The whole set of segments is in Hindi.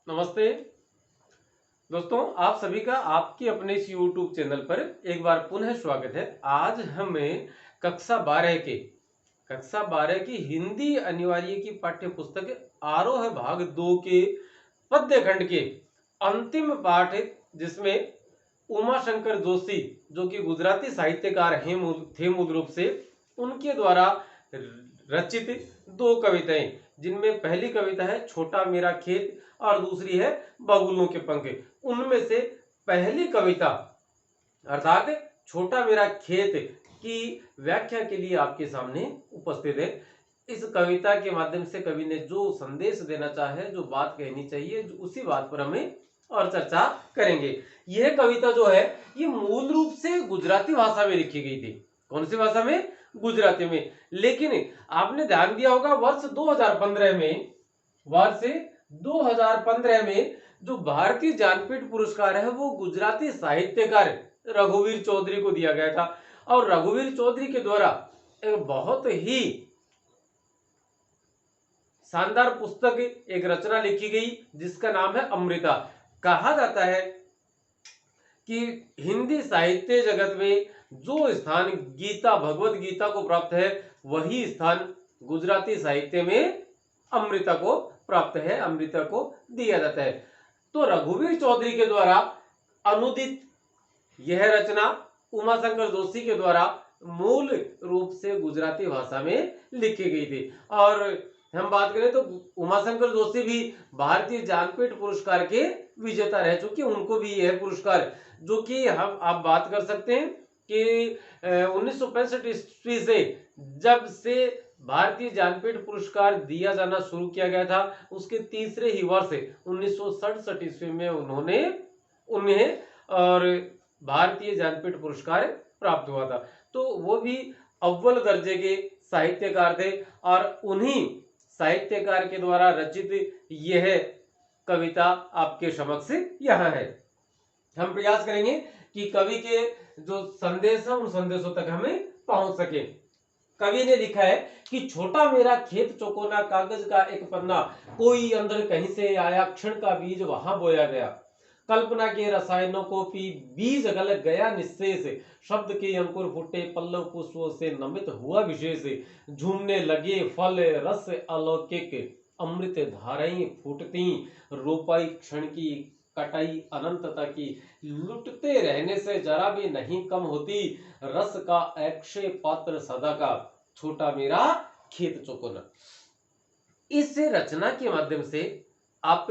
नमस्ते दोस्तों, आप सभी का आपके अपने इस YouTube चैनल पर एक बार पुनः स्वागत है। आज हमें कक्षा 12 की हिंदी अनिवार्य की पाठ्य पुस्तक आरोह भाग 2 के पद्य खंड के अंतिम पाठ, जिसमें उमा शंकर जोशी जो कि गुजराती साहित्यकार थे मूल रूप से, उनके द्वारा रचित दो कविताएं, जिनमें पहली कविता है छोटा मेरा खेत और दूसरी है बगुलों के पंख। उनमें से पहली कविता अर्थात छोटा मेरा खेत की व्याख्या के लिए आपके सामने उपस्थित है। इस कविता के माध्यम से कवि ने जो संदेश देना चाहे, जो बात कहनी चाहिए, उसी बात पर हमें और चर्चा करेंगे। यह कविता जो है ये मूल रूप से गुजराती भाषा में लिखी गई थी। कौन सी भाषा में? गुजराती में। लेकिन आपने ध्यान दिया होगा वर्ष 2015 में जो भारतीय ज्ञानपीठ पुरस्कार है वो गुजराती साहित्यकार रघुवीर चौधरी को दिया गया था। और रघुवीर चौधरी के द्वारा एक बहुत ही शानदार पुस्तक, एक रचना लिखी गई जिसका नाम है अमृता। कहा जाता है कि हिंदी साहित्य जगत में जो स्थान गीता, भगवत गीता को प्राप्त है, वही स्थान गुजराती साहित्य में अमृता को प्राप्त है, अमृता को दिया जाता है। तो रघुवीर चौधरी के द्वारा अनुदित यह रचना उमाशंकर जोशी के द्वारा मूल रूप से गुजराती भाषा में लिखी गई थी। और हम बात करें तो उमाशंकर जोशी भी भारतीय ज्ञानपीठ पुरस्कार के विजेता रह चुके। उनको भी यह पुरस्कार, जो कि हम आप बात कर सकते हैं कि 1965 ईस्वी से जब से भारतीय ज्ञानपीठ पुरस्कार दिया जाना शुरू किया गया था, उसके तीसरे ही वर्ष 1967 ईस्वी में उन्हें और भारतीय ज्ञानपीठ पुरस्कार प्राप्त हुआ था। तो वो भी अव्वल दर्जे के साहित्यकार थे और उन्हीं साहित्यकार के द्वारा रचित यह कविता आपके समक्ष यहाँ है। हम प्रयास करेंगे कि कवि के जो संदेश है उन संदेशों तक हमें पहुंच सके। कवि ने लिखा है कि छोटा मेरा खेत चौकोना, कागज का एक पन्ना, कोई अंदर कहीं से आया, क्षण का बीज वहां बोया गया, कल्पना के रसायनों को पी बीज गल गया निश्शेष, शब्द के अंकुर फूटे पल्लव पुष्पों से नमित हुआ विशेष, झूमने लगे फल रस अलौकिक, अमृत धाराएं फूटती, रोपाई क्षण की कटाई अनंतता की, लुटते रहने से जरा भी नहीं कम होती, रस का अक्षय पात्र सदा का, छोटा मेरा खेत चौकोना। इस रचना के माध्यम से आप,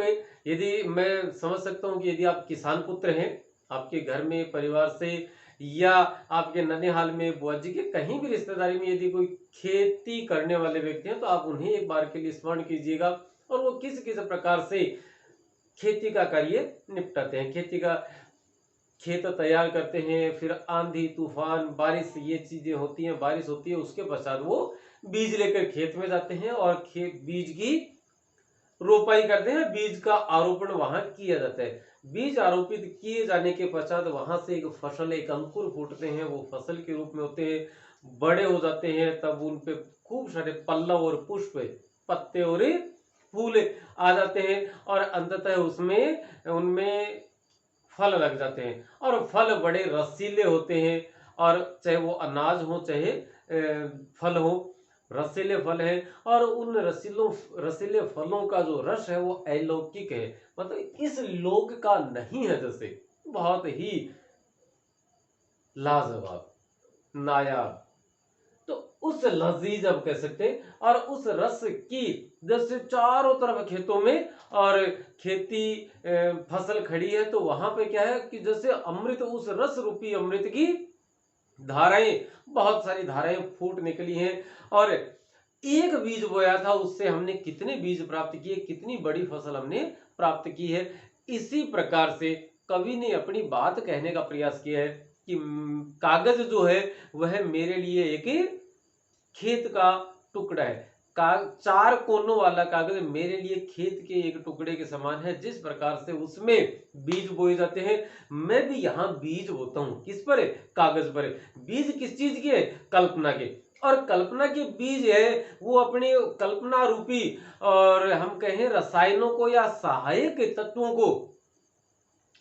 यदि मैं समझ सकता हूं कि यदि आप किसान पुत्र हैं, आपके घर में परिवार से या आपके ननिहाल में बुआ जी के कहीं भी रिश्तेदारी में यदि कोई खेती करने वाले व्यक्ति हैं, तो आप उन्हें एक बार के लिए स्मरण कीजिएगा और वो किस किस प्रकार से खेती का कार्य निपटाते हैं, खेती का खेत तैयार करते हैं, फिर आंधी तूफान बारिश ये चीजें होती हैं, बारिश होती है, उसके पश्चात वो बीज लेकर खेत में जाते हैं और बीज की रोपाई करते हैं, बीज का आरोपण वहां किया जाता है। बीज आरोपित किए जाने के पश्चात वहां से एक फसल, एक अंकुर फूटते हैं, वो फसल के रूप में होते हैं, बड़े हो जाते हैं, तब उन पे खूब सारे पल्लव और पुष्प, पत्ते और फूल आ जाते हैं और अंततः उनमें फल लग जाते हैं और फल बड़े रसीले होते हैं। और चाहे वो अनाज हो चाहे फल हो, रसीले फल है और उन रसीले फलों का जो रस है वो अलौकिक है, मतलब इस लोक का नहीं है, जैसे बहुत ही लाजवाब, नायाब। तो उस लजीज आप कह सकते हैं और उस रस की, जैसे चारों तरफ खेतों में और खेती फसल खड़ी है, तो वहां पे क्या है कि जैसे अमृत, उस रस रूपी अमृत की धाराएं, बहुत सारी धाराएं फूट निकली हैं और एक बीज बोया था, उससे हमने कितने बीज प्राप्त किए, कितनी बड़ी फसल हमने प्राप्त की है। इसी प्रकार से कवि ने अपनी बात कहने का प्रयास किया है कि कागज जो है वह मेरे लिए एक खेत का टुकड़ा है, चार कोनों वाला कागज मेरे लिए खेत के एक टुकड़े के समान है। जिस प्रकार से उसमें बीज बोए जाते हैं, मैं भी यहाँ बीज बोता हूँ। किस पर? कागज पर। बीज किस चीज के? कल्पना के। और कल्पना के बीज है वो अपनी कल्पना रूपी और हम कहें रसायनों को या सहायक तत्वों को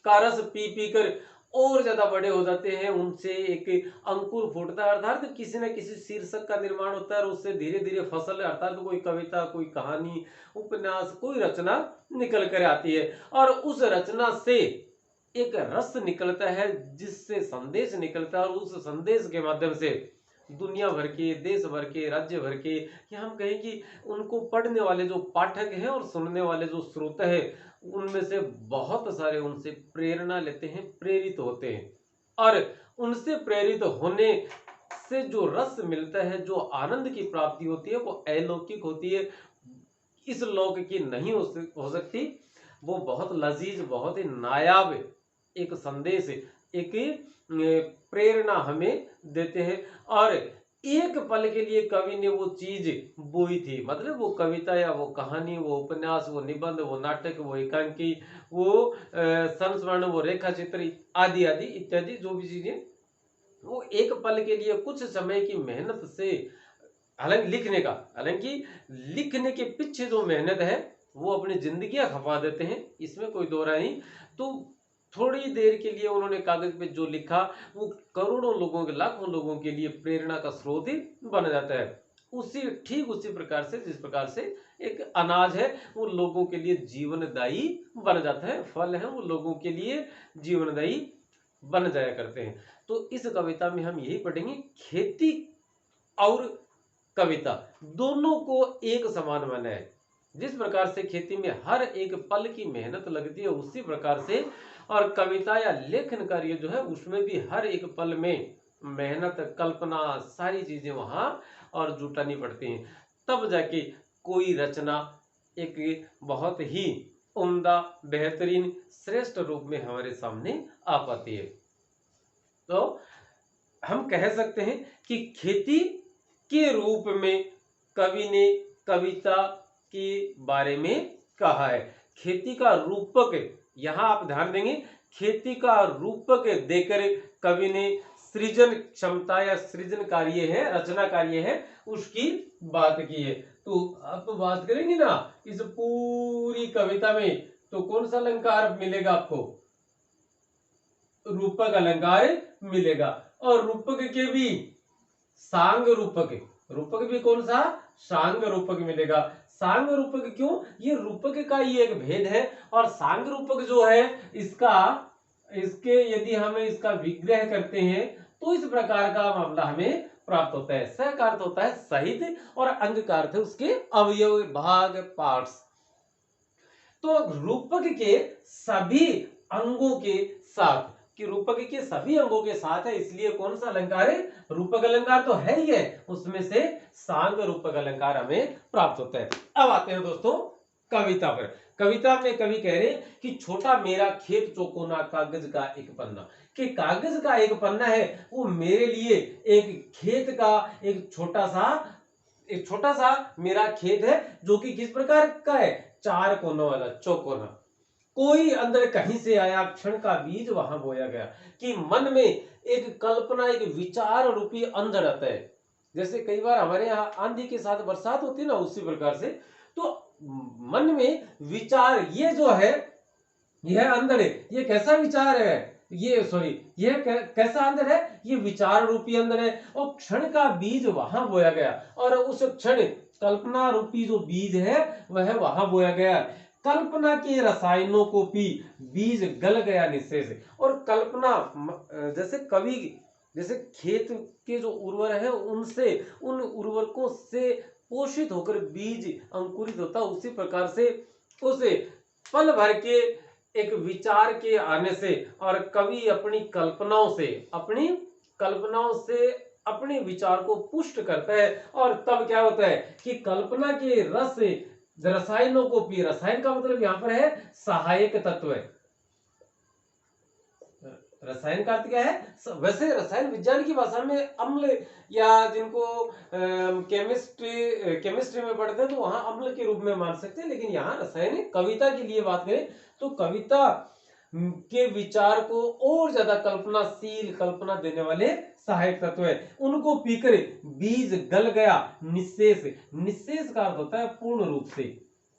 का रस पी पी कर और ज्यादा बड़े हो जाते हैं। उनसे एक अंकुर फूटता है, अर्थात किसी न किसी शीर्षक का निर्माण होता है और उससे धीरे धीरे फसल अर्थात कोई कविता, कोई कहानी, उपन्यास, कोई रचना निकल कर आती है। और उस रचना से एक रस निकलता है जिससे संदेश निकलता है और उस संदेश के माध्यम से दुनिया भर के, देश भर के, राज्य भर के, या हम कहें कि उनको पढ़ने वाले जो पाठक हैं और सुनने वाले जो श्रोता है, उनमें से बहुत सारे उनसे प्रेरणा लेते हैं, प्रेरित होते हैं। और उनसे प्रेरित होने से जो रस मिलता है, जो आनंद की प्राप्ति होती है, वो अलौकिक होती है, इस लोक की नहीं हो सकती। वो बहुत लजीज, बहुत ही नायाब एक संदेश, एक प्रेरणा हमें देते हैं। और एक पल के लिए कवि ने वो चीज बोई थी, मतलब वो कविता या वो कहानी, वो उपन्यास, वो निबंध, वो नाटक, वो एकांकी, वो संस्मरण, वो रेखा चित्र आदि आदि इत्यादि जो भी चीजें, वो एक पल के लिए कुछ समय की मेहनत से, हालांकि लिखने के पीछे जो मेहनत है वो अपनी जिंदगियां खपा देते हैं, इसमें कोई दो राय नहीं। तो थोड़ी देर के लिए उन्होंने कागज पे जो लिखा वो करोड़ों लोगों के, लाखों लोगों के लिए प्रेरणा का स्रोत ही बन जाता है। ठीक उसी प्रकार से जिस प्रकार से एक अनाज है वो लोगों के लिए जीवनदायी बन जाता है, फल है वो लोगों के लिए जीवनदायी बन जाया करते हैं। तो इस कविता में हम यही पढ़ेंगे, खेती और कविता दोनों को एक समान माना है। जिस प्रकार से खेती में हर एक पल की मेहनत लगती है, उसी प्रकार से और कविता या लेखन कार्य जो है उसमें भी हर एक पल में मेहनत, कल्पना, सारी चीजें वहां और जुटानी पड़ती हैं, तब जाके कोई रचना एक बहुत ही उम्दा, बेहतरीन, श्रेष्ठ रूप में हमारे सामने आ पाती है। तो हम कह सकते हैं कि खेती के रूप में कवि ने कविता के बारे में कहा है। खेती का रूपक, यहां आप ध्यान देंगे, खेती का रूपक देकर कवि ने सृजन क्षमता या सृजन कार्य है, रचना कार्य है, उसकी बात की है। तो आप तो बात करेंगे ना इस पूरी कविता में, तो कौन सा अलंकार मिलेगा आपको? रूपक अलंकार मिलेगा। और रूपक के भी सांग रूपक, रूपक भी कौन सा? सांग रूपक मिलेगा। सांग रूपक क्यों? ये रूपक का ही एक भेद है। और सांग रूपक जो है इसके यदि हम इसका विग्रह करते हैं तो इस प्रकार का मामला हमें प्राप्त होता है। स का अर्थ होता है सहित और अंग का अर्थ है उसके अवयव, भाग, पार्ट्स। तो रूपक के सभी अंगों के साथ, कि रूपक के सभी अंगों के साथ है, इसलिए कौन सा अलंकार है? रूपक अलंकार तो है ही है, उसमें से सांग रूपक अलंकार हमें प्राप्त होता है। अब आते हैं दोस्तों कविता पर। कविता में कवि कह रहे हैं कि छोटा मेरा खेत चौकोना कागज का एक पन्ना, कि कागज का एक पन्ना है वो मेरे लिए एक खेत का एक छोटा सा मेरा खेत है, जो कि किस प्रकार का है? चार कोनों वाला, चौकोना। कोई अंदर कहीं से आया, क्षण का बीज वहां बोया गया, कि मन में एक कल्पना, एक विचार रूपी अंधड़ आता है। जैसे कई बार हमारे यहाँ आंधी के साथ बरसात होती है ना, उसी प्रकार से तो मन में विचार, ये जो है यह अंधड़ है। ये कैसा विचार है? यह कैसा अंधड़ है? ये विचार रूपी अंधड़ है। और क्षण का बीज वहां बोया गया, और उस क्षण कल्पना रूपी जो बीज है वह वहां बोया गया। कल्पना के रसायनों को पी बीज गल गया निश्चय से। और कल्पना, जैसे खेत के जो उर्वर है उनसे, उन उर्वरकों से पोषित होकर बीज अंकुरित होता, उसी प्रकार से उस पल भर के एक विचार के आने से और कवि अपनी कल्पनाओं से अपने विचार को पुष्ट करता है। और तब क्या होता है कि कल्पना के रसायनों को पी, रसायन का मतलब यहां पर है सहायक तत्व है। रसायन का अर्थ क्या है? वैसे रसायन विज्ञान की भाषा में अम्ल, या जिनको केमिस्ट्री में पढ़ते हैं तो वहां अम्ल के रूप में मान सकते हैं, लेकिन यहाँ रसायन, कविता के लिए बात करें तो कविता के विचार को और ज्यादा कल्पनाशील, कल्पना देने वाले सहायक तत्व है। उनको पीकर बीज गल गया निःशेष। निःशेष का अर्थ होता है पूर्ण रूप से।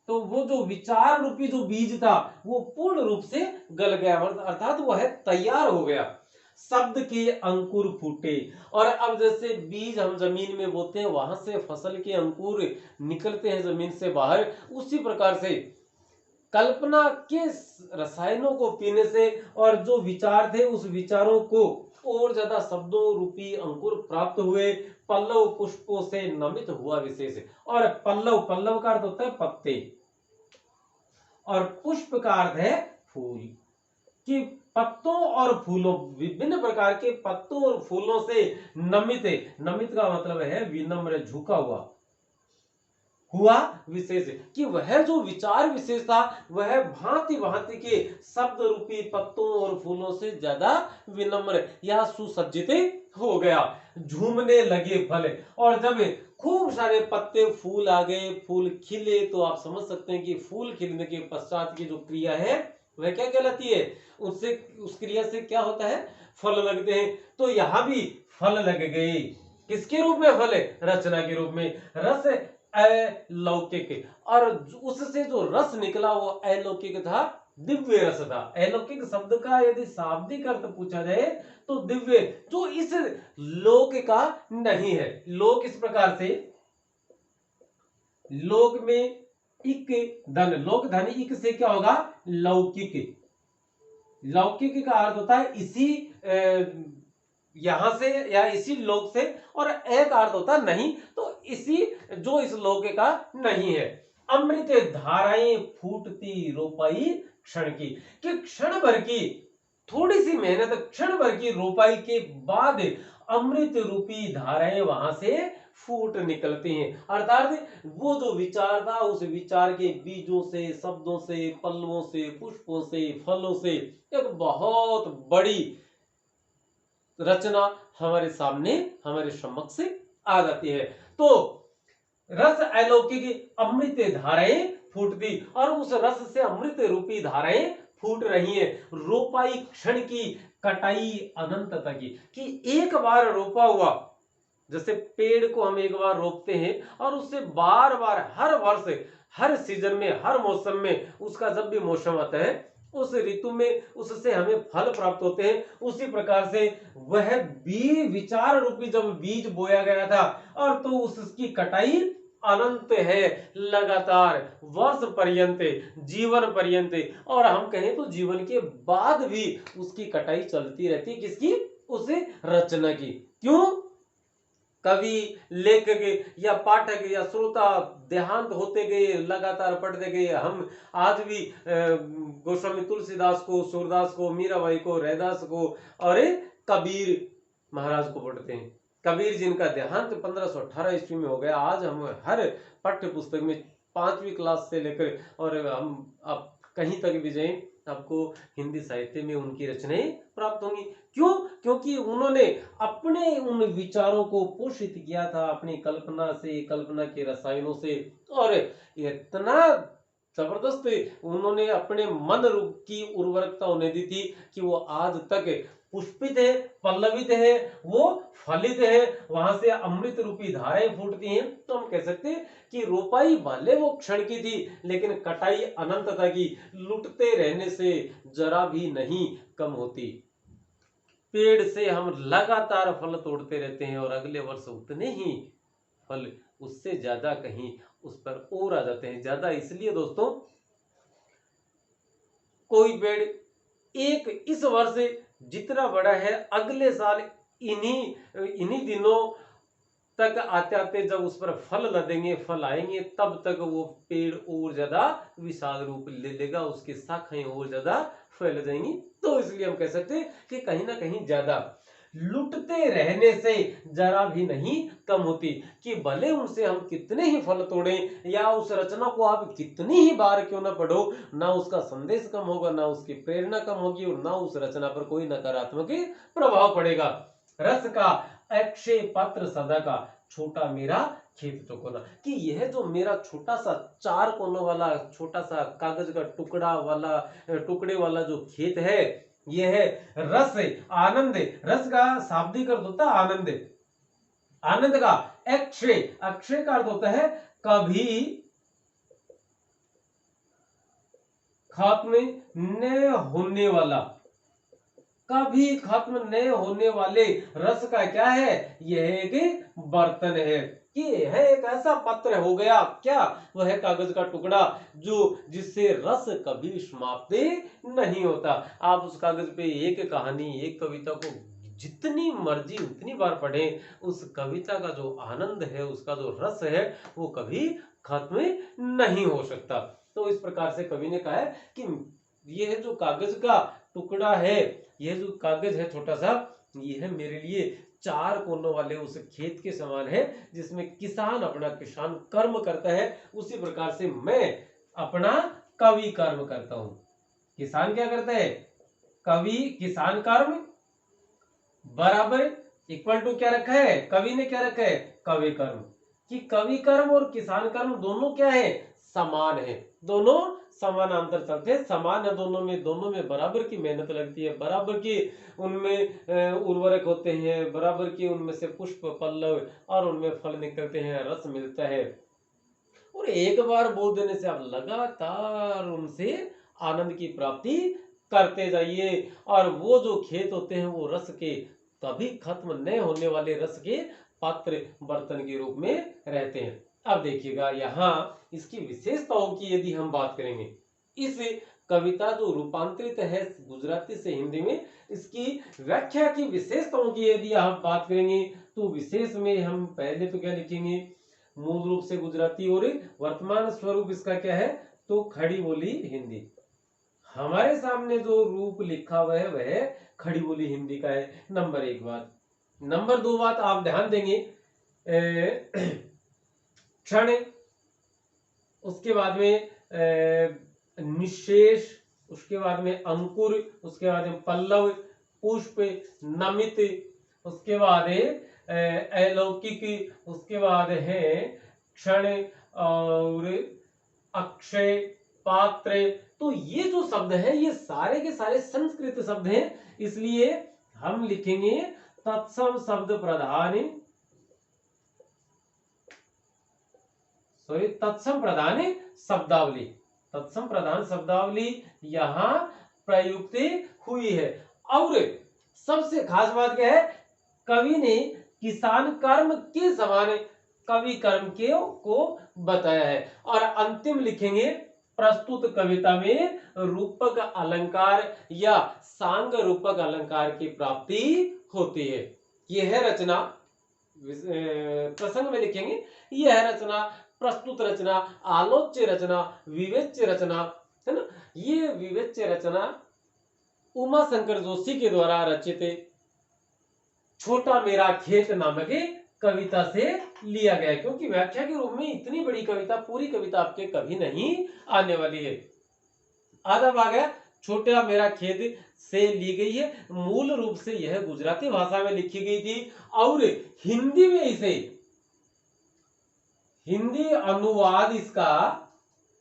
तो वो जो विचार रूपी जो बीज था वो पूर्ण रूप से गल गया, अर्थात वो है तैयार हो गया। शब्द के अंकुर फूटे। और अब जैसे बीज हम जमीन में बोते हैं, वहां से फसल के अंकुर निकलते हैं जमीन से बाहर, उसी प्रकार से कल्पना के रसायनों को पीने से और जो विचार थे उस विचारों को और ज्यादा शब्दों रूपी अंकुर प्राप्त हुए। पल्लव पुष्पों से नमित हुआ विशेष। और पल्लव, पल्लव का अर्थ होता है पत्ते, और पुष्प का अर्थ है फूल। कि पत्तों और फूलों, विभिन्न प्रकार के पत्तों और फूलों से नमित, नमित का मतलब है विनम्र, झुका हुआ विशेष। कि वह जो विचार विशेष था वह भांति भांति के शब्द रूपी पत्तों और फूलों से ज्यादा विनम्र या सुसज्जित हो गया। झूमने लगे फल। और जब खूब सारे पत्ते फूल आ गए, फूल खिले, तो आप समझ सकते हैं कि फूल खिलने के पश्चात की जो क्रिया है वह क्या कहलाती है। उससे, उस क्रिया से क्या होता है, फल लगते हैं। तो यहां भी फल लग गए। किसके रूप में फल है, रचना के रूप में। रस अलौकिक, और उससे जो रस निकला वो अलौकिक था, दिव्य रस था। अलौकिक शब्द का यदि शाब्दिक अर्थ पूछा जाए तो दिव्य, जो इस लोक का नहीं है। लोक इस प्रकार से, लोक में इक धन, लोक धन इक से क्या होगा, लौकिक। लौकिक का अर्थ होता है इसी यहां से या इसी लोक से, और एक अर्थ होता है नहीं, तो इसी, जो इस लोक का नहीं है। अमृत धाराएं फूटती रोपाई क्षण की। कि क्षण भर की थोड़ी सी मेहनत, क्षण भर की रोपाई के बाद अमृत रूपी धाराएं वहां से फूट निकलती हैं। अर्थात वो जो विचार था उस विचार के बीजों से, शब्दों से, पल्लवों से, पुष्पों से, फलों से एक बहुत बड़ी रचना हमारे सामने, हमारे समक्ष आ जाती है। तो रस अलौकिक, अमृत धाराएं फूटती, और उस रस से अमृत रूपी धाराएं फूट रही हैं। रोपाई क्षण की, कटाई अनंतता की। कि एक बार रोपा हुआ, जैसे पेड़ को हम एक बार रोपते हैं और उससे बार बार हर वर्ष, हर सीजन में, हर मौसम में, उसका जब भी मौसम आता है उस ऋतु में उससे हमें फल प्राप्त होते हैं। उसी प्रकार से वह विचार रूपी जब बीज बोया गया था, और तो उसकी कटाई अनंत है, लगातार वर्ष पर्यंत, जीवन पर्यंत, और हम कहें तो जीवन के बाद भी उसकी कटाई चलती रहती है। किसकी, उस रचना की। क्यों, कवि, लेखक या पाठक या श्रोता देहांत होते गए, लगातार पढ़ते गए। हम आज भी गोस्वामी तुलसीदास को, सूरदास को, मीराबाई को, रैदास को और कबीर महाराज को पढ़ते हैं। कबीर जिनका देहांत 1518 ईस्वी में हो गया। आज हम हर पाठ्य पुस्तक में 5वीं क्लास से लेकर, और हम आप कहीं तक भी जाएं, आपको हिंदी साहित्य में उनकी रचनाएं प्राप्त होंगी। क्यों, क्योंकि उन्होंने अपने उन विचारों को पोषित किया था अपनी कल्पना से, कल्पना के रसायनों से, और इतना जबरदस्त उन्होंने अपने मन की उर्वरकता उन्हें दी थी कि वो आज तक पुष्पित है, पल्लवित है, वो फलित है, वहां से अमृत रूपी धाराएं फूटती हैं। तो हम कह सकते हैं कि रोपाई भले वो क्षण की थी, लेकिन कटाई अनंतता की। लुटते रहने से जरा भी नहीं कम होती। पेड़ से हम लगातार फल तोड़ते रहते हैं और अगले वर्ष उतने ही फल, उससे ज्यादा कहीं उस पर और आ जाते हैं। ज्यादा इसलिए दोस्तों, कोई पेड़ एक इस वर्ष जितना बड़ा है, अगले साल इन्हीं दिनों तक आते आते जब उस पर फल लदेंगे, फल आएंगे, तब तक वो पेड़ और ज्यादा विशाल रूप ले लेगा, उसकी शाखाएं और ज्यादा फैल जाएंगी। तो इसलिए हम कह सकते हैं कि कहीं ना कहीं ज्यादा लुटते रहने से जरा भी नहीं कम होती। कि भले उनसे हम कितने ही फल तोड़ें, या उस रचना को आप कितनी ही बार क्यों ना पढ़ो, ना उसका संदेश कम होगा, ना उसकी प्रेरणा कम होगी, और ना उस रचना पर कोई नकारात्मक प्रभाव पड़ेगा। रस का अक्षय पात्र सदा का। छोटा मेरा खेत चौकोना, कि यह जो मेरा छोटा सा 4 कोनों वाला छोटा सा कागज का टुकड़े वाला जो खेत है, यह रस आनंद, रस का शाब्दिक अर्थ होता है आनंद, आनंद का अक्षय, अक्षय का अर्थ होता है कभी खत्म न होने वाला, कभी खत्म न होने वाले रस का क्या है, यह एक बर्तन है, कि यह एक ऐसा पात्र हो गया, क्या वह कागज का टुकड़ा जो जिससे रस कभी समाप्त नहीं होता। आप उस कागज पे एक कहानी, एक कविता को जितनी मर्जी उतनी बार पढ़ें, उस कविता का जो आनंद है, उसका जो रस है, वो कभी खत्म नहीं हो सकता। तो इस प्रकार से कवि ने कहा है कि यह जो कागज का टुकड़ा है, यह जो कागज है छोटा सा, यह मेरे लिए 4 कोनों वाले उस खेत के समान है, जिसमें किसान अपना किसान कर्म करता है, उसी प्रकार से मैं अपना कवि कर्म करता हूं। किसान क्या करता है, कवि किसान कर्म बराबर इक्वल टू क्या रखा है, कवि ने क्या रखा है, कवि कर्म, कि कवि कर्म और किसान कर्म दोनों क्या है, समान है, दोनों समानांतर चलते हैं, समान है दोनों में बराबर की मेहनत लगती है, बराबर की उनमें उर्वरक होते हैं, बराबर की उनमें से पुष्प पल्लव और उनमें फल निकलते हैं, रस मिलता है, और एक बार बोल देने से आप लगातार उनसे आनंद की प्राप्ति करते जाइए, और वो जो खेत होते हैं वो रस के कभी खत्म न होने वाले रस के पात्र बर्तन के रूप में रहते हैं। अब देखिएगा यहाँ इसकी विशेषताओं की यदि हम बात करेंगे, इस कविता जो रूपांतरित है गुजराती से हिंदी में, इसकी व्याख्या की विशेषताओं की यदि आप बात करेंगे, तो विशेष में हम पहले तो क्या लिखेंगे, मूल रूप से गुजराती और वर्तमान स्वरूप इसका क्या है, तो खड़ी बोली हिंदी। हमारे सामने जो रूप लिखा हुआ है वह खड़ी बोली हिंदी का है, नंबर 1 बात। नंबर 2 बात आप ध्यान देंगे, क्षण, उसके बाद में निशेष, उसके बाद में अंकुर, उसके बाद में पल्लव, पुष्प, नमित, उसके बाद अलौकिक, उसके बाद है क्षण और अक्षय, पात्र। तो ये जो शब्द है ये सारे के सारे संस्कृत शब्द हैं, इसलिए हम लिखेंगे तत्सम शब्द प्रधान, तत्सम प्रधान शब्दावली, तत्सम प्रधान शब्दावली यहां प्रयुक्त हुई है। और सबसे खास बात क्या है, कवि ने किसान कर्म के समान कवि कर्म को बताया है। और अंतिम लिखेंगे, प्रस्तुत कविता में रूपक अलंकार या सांग रूपक अलंकार की प्राप्ति होती है। यह रचना प्रसंग में लिखेंगे, यह रचना, प्रस्तुत रचना, आलोच्य रचना, विवेच्य रचना, है ना, ये विवेच्य रचना उमा शंकर जोशी के द्वारा रचित छोटा मेरा खेत नामक कविता से लिया गया है, क्योंकि व्याख्या के रूप में इतनी बड़ी कविता, पूरी कविता आपके कभी नहीं आने वाली है। आधा भाग है छोटा मेरा खेत से ली गई है, मूल रूप से यह गुजराती भाषा में लिखी गई थी, और हिंदी में इसे, हिंदी अनुवाद इसका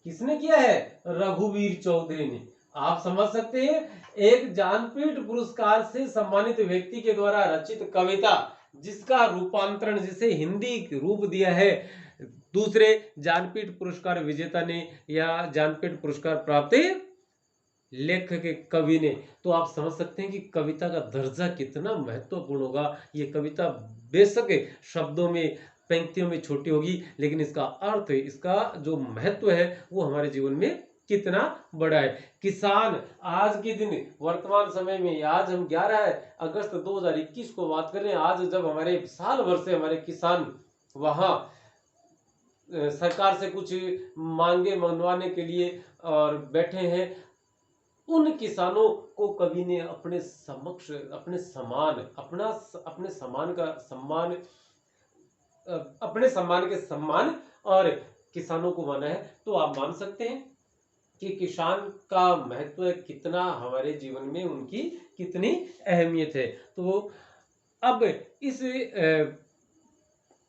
किसने किया है, रघुवीर चौधरी ने। आप समझ सकते हैं, एक ज्ञानपीठ पुरस्कार से सम्मानित व्यक्ति के द्वारा रचित कविता, जिसका रूपांतरण, जिसे हिंदी रूप दिया है दूसरे ज्ञानपीठ पुरस्कार विजेता ने या ज्ञानपीठ पुरस्कार प्राप्त लेखक कवि ने, तो आप समझ सकते हैं कि कविता का दर्जा कितना महत्वपूर्ण होगा। ये कविता बेशक शब्दों में, पंक्तियों में छोटी होगी, लेकिन इसका अर्थ, इसका जो महत्व है वो हमारे जीवन में कितना बड़ा है। किसान आज के दिन वर्तमान समय में, आज हम 11 अगस्त 2021 को बात कर रहे हैं, आज जब हमारे साल भर से हमारे किसान वहां सरकार से कुछ मांगे मनवाने के लिए और बैठे हैं, उन किसानों को कवि ने अपने समक्ष, अपने समान, अपने समान का सम्मान, अपने सम्मान के सम्मान और किसानों को माना है। तो आप मान सकते हैं कि किसान का महत्व कितना हमारे जीवन में, उनकी कितनी अहमियत है। तो अब इस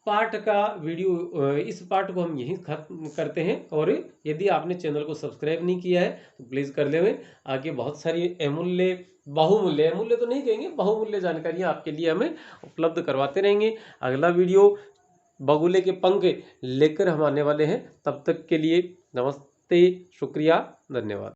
पार्ट का वीडियो, इस पार्ट को हम यहीं खत्म करते हैं। और यदि आपने चैनल को सब्सक्राइब नहीं किया है तो प्लीज़ कर लें। आगे बहुत सारी अमूल्य बहुमूल्य, अमूल्य तो नहीं कहेंगे, बहुमूल्य जानकारियाँ आपके लिए हमें उपलब्ध करवाते रहेंगे। अगला वीडियो बगुले के पंख लेकर हम आने वाले हैं। तब तक के लिए नमस्ते, शुक्रिया, धन्यवाद।